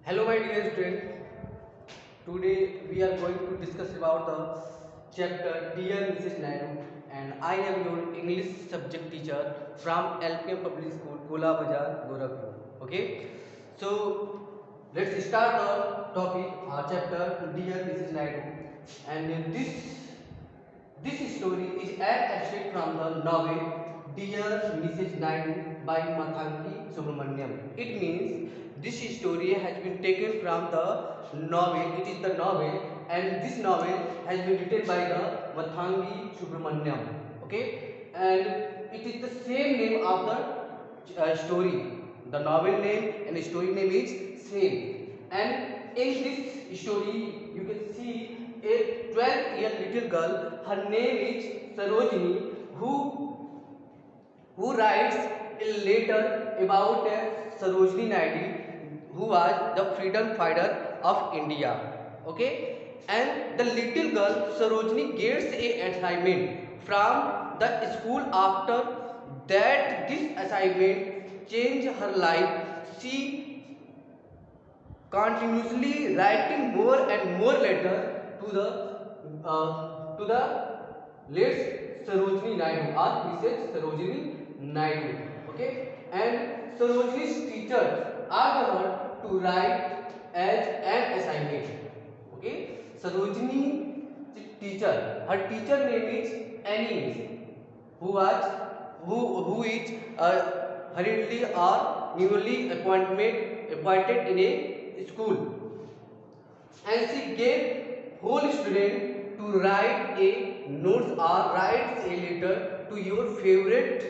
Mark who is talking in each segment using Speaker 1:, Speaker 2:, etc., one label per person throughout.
Speaker 1: Hello my dear student, today we are going to discuss about the chapter Dear Mrs. Naidu, and I am your English subject teacher from LPM Public School, Kola Bazar, Gorakhpur. Okay, so let's start the topic, our chapter Dear Mrs. Naidu, and this story is an extract from the novel Dear Mrs. Naidu by Mathangi Subramaniam. It means this story has been taken from the novel. It is the novel, and this novel has been written by the Mathangi Subramaniam. Okay, and it is the same name of the story. The novel name and the story name is same. And in this story, you can see a 12-year little girl. Her name is Sarojini, who writes a letter about Sarojini Naidu, who was the freedom fighter of India. Okay, and the little girl Sarojini gets a assignment from the school. After that, this assignment changed her life. She continuously writing more and more letters to the late Sarojini Naidu or Mrs. Sarojini Naidu. Okay, and Sarojini's teachers asked her to write as an assignment. Okay, Sarojini teacher, her teacher name is Annie Miss, who is hurriedly or newly appointed in a school, and she gave whole student to write a notes or write a letter to your favorite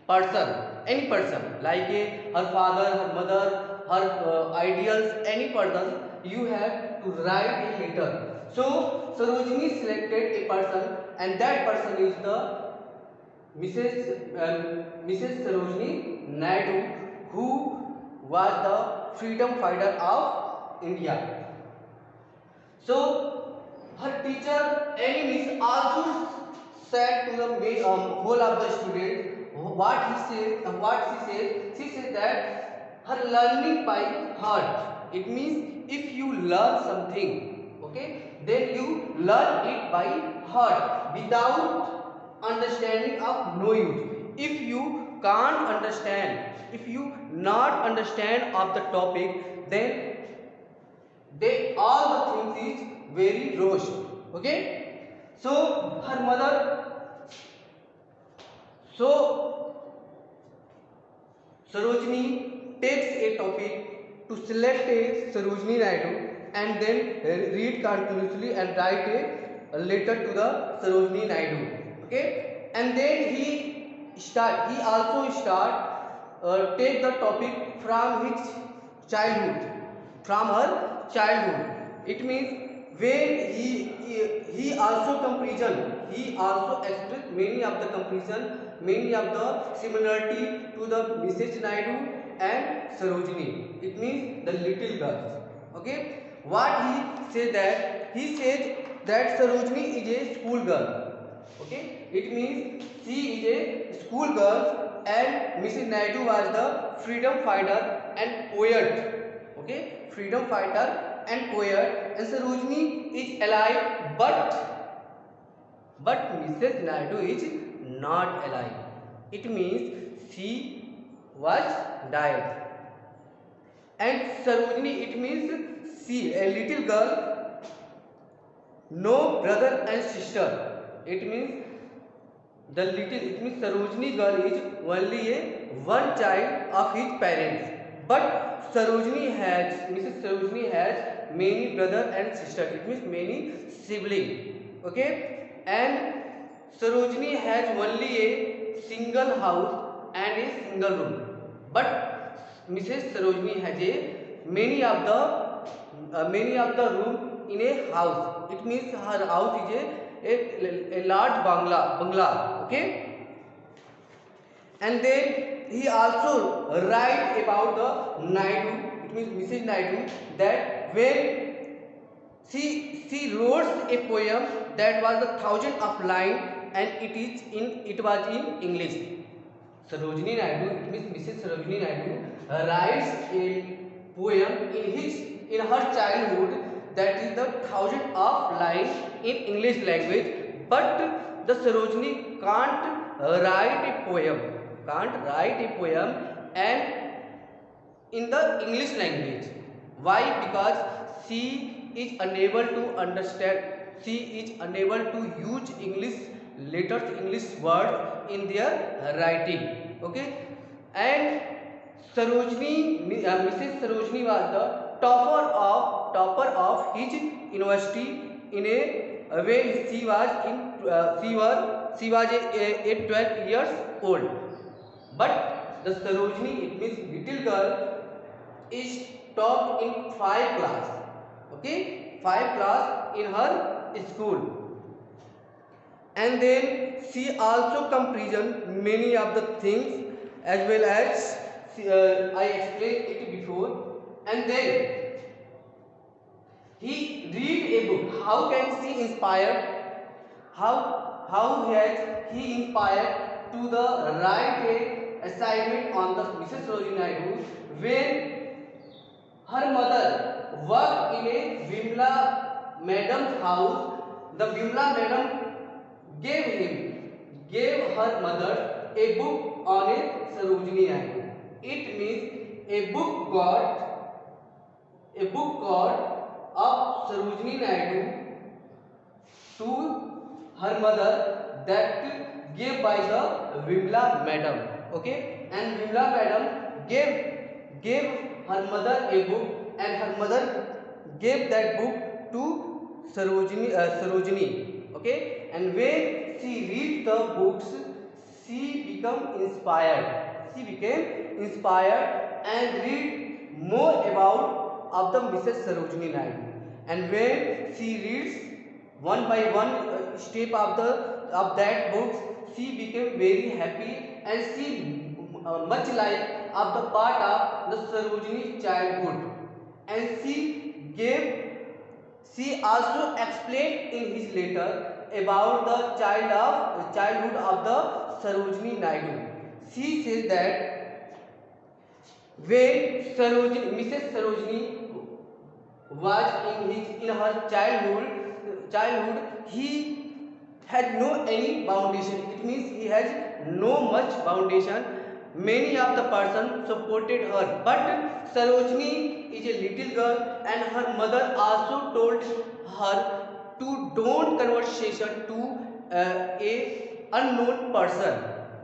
Speaker 1: person, any person like her father, her mother, her ideals, any person. You have to write a letter. So Sarojini selected a person, and that person is the Mrs. Sarojini Naidu, who was the freedom fighter of India. So her teacher Annie also said to the whole of the students what she says. She says that her learning by heart. It means if you learn something, okay, then you learn it by heart without understanding of no use. If you can't understand, if you not understand of the topic, then they all the things is very rushed. Okay, so her mother, so Sarojini takes a topic to select a Sarojini Naidu, and then read continuously and write a letter to the Sarojini Naidu. Okay, and then he also start take the topic from his childhood, from her childhood. It means when he also comparison, he also expressed many of the comparison, many of the similarity to the Mrs. Naidu and Sarojini. It means the little girls. Okay, what he said that, he said that Sarojini is a school girl. Okay, it means she is a school girl, and Mrs. Naidu was the freedom fighter and poet. Okay, freedom fighter and poet, and Sarojini is alive, but Mrs. Naidu is not alive. It means she was died. And Sarojini, it means she, a little girl, no brother and sister. It means the little, it means Sarojini girl is only a one child of his parents. But Mrs. Sarojini has many brother and sister. It means many sibling. Okay, and Sarojini has only a single house and a single room. But Mrs. Sarojini has a many of the room in a house. It means her house is a large bungalow. Okay, and then he also write about the Naidu. It means Mrs. Naidu, that when she wrote a poem that was a thousand of line, and it was in English. Sarojini Naidu, it means Mrs. Sarojini Naidu, writes a poem in her childhood, that is the thousand of lines in English language, but the Sarojini can't write a poem and in the English language. Why? Because she is unable to understand, she is unable to use English letters, English words in their writing. Okay, and Mrs. Sarojini was the topper of his university in a when she was a 12 years old. But the Sarojini, it means little girl, is taught in 5 class. Okay, 5 class in her school, and then she also comprehension many of the things, as well as I explained it before. And then he read a book. How can she inspire? How has he inspired to the write a assignment on the Mrs. Sarojini Naidu when her mother worked in a Vimla madam's house? The Vimla madam gave her mother a book on a Sarojini Naidu. It means a book of Sarojini Naidu to her mother, that gave by the Vimla madam. Okay, and Vimla madam gave her mother a book, and her mother gave that book to Sarojini. Okay, and when she read the books, she became inspired and read more about of the Mrs. Sarojini Naidu. And when she reads one by one step of that books, she became very happy, and she much like of the part of the Sarojini childhood. And she also explained in his letter about the childhood of the Sarojini Naidu. She says that when Mrs. Sarojini was in her childhood, he had no any foundation. It means he has no much foundation. Many of the person supported her, but Sarojini is a little girl, and her mother also told her to don't conversation to a unknown person.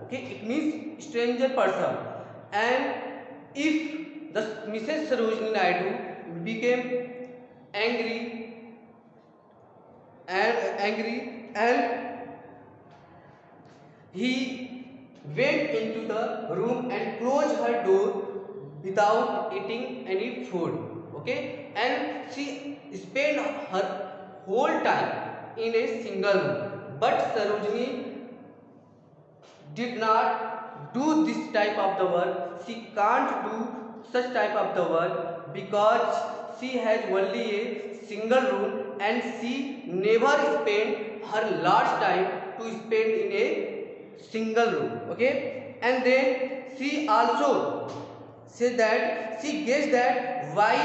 Speaker 1: Okay, it means stranger person. And if the Mrs. Sarojini Naidu became angry and he went into the room and closed her door without eating any food. Okay, and she spent her whole time in a single room. But Sarojini did not do this type of the work. She can't do such type of the work because she has only a single room, and she never spent her last time to spend in a single room. Okay, and then she also said that she guessed that why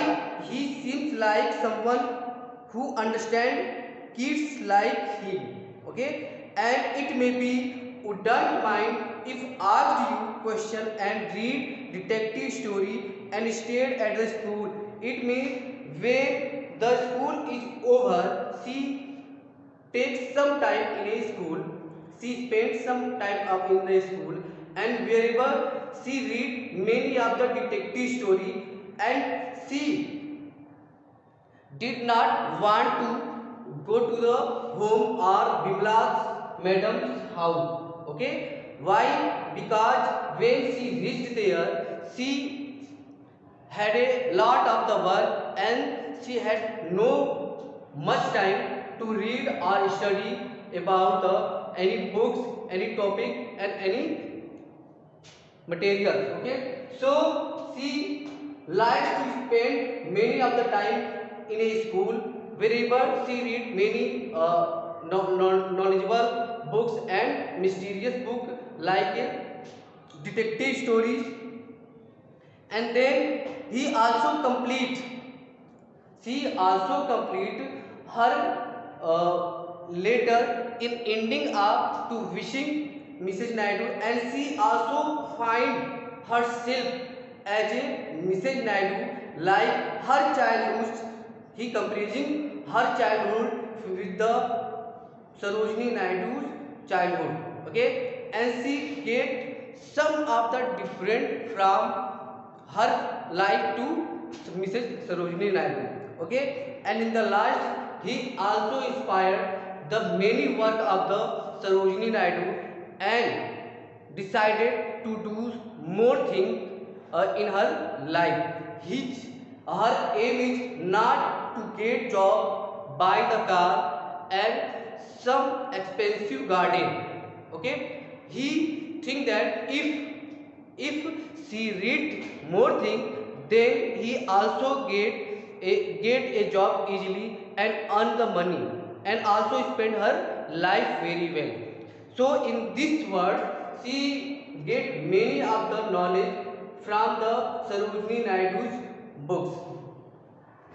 Speaker 1: he seems like someone who understands kids like him. Okay, and it may be wouldn't mind if asked you question and read detective story and stayed at the school. It means when the school is over, she takes some time in a school. She spends some time up in the school, and wherever she read many of the detective story, and she did not want to go to the home or Bimla's madam's house. Okay, why? Because when she reached there, she had a lot of the work, and she had no much time to read or study about any books, any topic, and any materials. Okay, so she likes to spend many of the time in a school wherever she read many knowledgeable books and mysterious book like detective stories. And then he also complete she also complete her letter in ending up to wishing Mrs. Naidu, and she also find herself as a Mrs. Naidu, like her childhood. He comparing her childhood with the Sarojini Naidu's childhood. Okay, and she get some of the different from her life to Mrs. Sarojini Naidu. Okay, and in the last he also inspired the many work of the Sarojini Naidu and decided to do more things in her life. Her aim is not to get job, buy the car and some expensive garden. Okay, he think that if she read more things, then he also get a job easily and earn the money and also spend her life very well. So in this world, she get many of the knowledge from the Sarojini Naidu's books.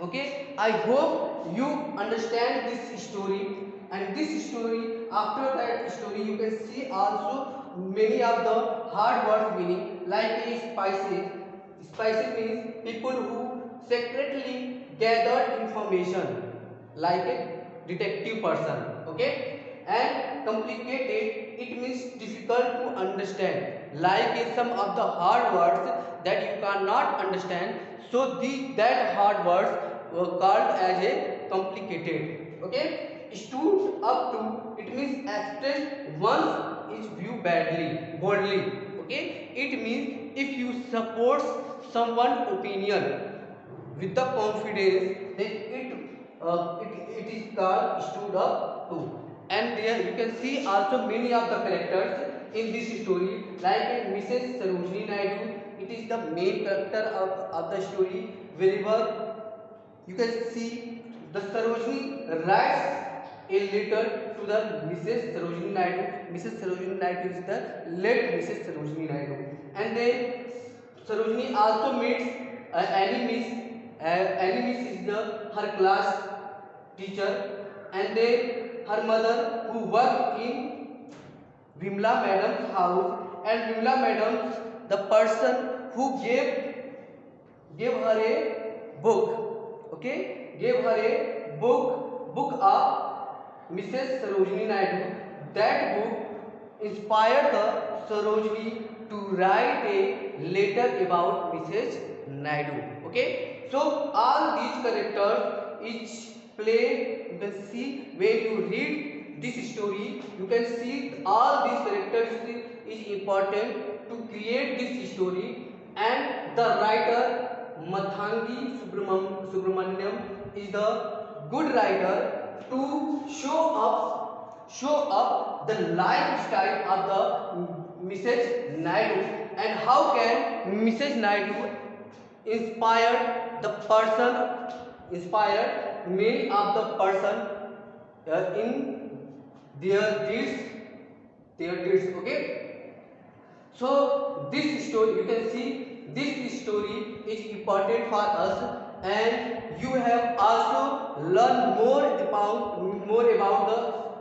Speaker 1: Okay, I hope you understand this story, and this story, after that story you can see also many of the hard words meaning, like a spices means people who secretly gathered information, like a detective person. Okay, and complicated, it means difficult to understand, like some of the hard words that you cannot understand, so that hard words were called as a complicated. Okay, stood up to, it means express one's is view boldly. Okay, it means if you support someone's opinion with the confidence, then it is called stood up to. And there you can see also many of the characters in this story, like Mrs. Sarojini Naidu. It is the main character of the story. Wherever you can see the Sarojini writes a letter to the Mrs. Sarojini Naidu. Mrs. Sarojini Naidu is the late Mrs. Sarojini Naidu, and then Sarojini also meets enemies. Enemies is the her class teacher, and then her mother who worked in Vimla Madam's house, and Vimla Madam, the person who gave her a book. Okay, gave her a book of Mrs. Sarojini Naidu. That book inspired the Sarojini to write a letter about Mrs. Naidu. Okay, so all these characters each play. You can see when you read this story, you can see all these characters is important to create this story, and the writer Mathangi Subramaniam is the good writer to show up the lifestyle of the Mrs. Naidu, and how can Mrs. Naidu inspired many of the person in their deeds. Okay, so this story, you can see this story is important for us, and you have also learned more about the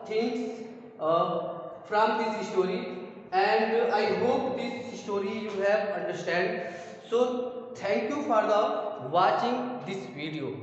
Speaker 1: things from this story, and I hope this story you have understand. So thank you for the watching this video.